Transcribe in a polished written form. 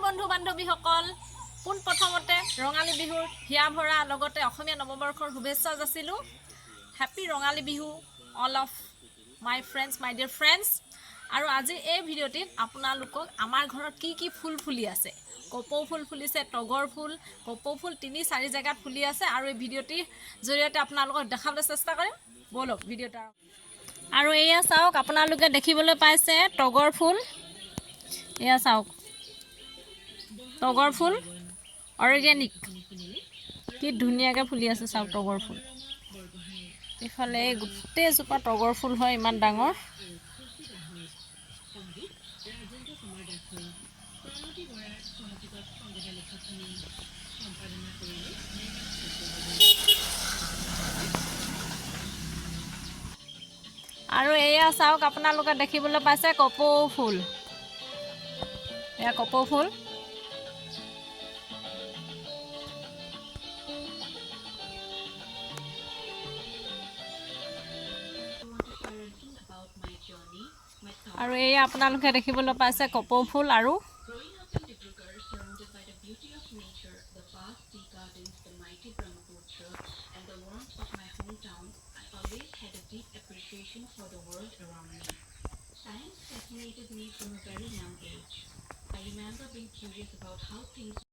বন্ধু বান্ধৱীসকল পোন প্ৰথমতে ৰঙালী বিহুৰ হিয়া ভৰা লগতে অসমীয়া নৱবৰ্ষৰ শুভেচ্ছা যাচিলোঁ happy Rongali Bihu all of my friends my dear friends আৰু আজি এই ভিডিঅ'টিত আপোনালোকক আমাৰ ঘৰত কি ফুল ফুলি আছে কপৌ ফুল ফুলিছে তগৰ ফুল কপৌ ফুল 3-4 জেগাত ফুলি আছে আৰু এই ভিডিঅ'টিৰ জৰিয়তে আপোনালোকক দেখাবলৈ চেষ্টা কৰিম বলক ভিডিঅ'টা আৰু এয়া চাওক আপোনালোকে দেখিবলৈ পাইছে তগৰ ফুল এয়া চাওক তগৰ ফুল অৰ্গেনিক কি ধুনীয়াকৈ ফুলি আছে চাওক তগৰ ফুল ইফালে গোটেই জোপা তগৰ ফুল হয় ইমান ডাঙৰ আৰু এয়া চাওক আপোনালোকে দেখিবলৈ পাইছে কপৌ ফুল এয়া কপৌ ফুল আৰু এয়া আপোনালোকে দেখিবলৈ পাইছে কপৌ ফুল আৰু for the world around me. Science fascinated me from a very young age. I remember being curious about how things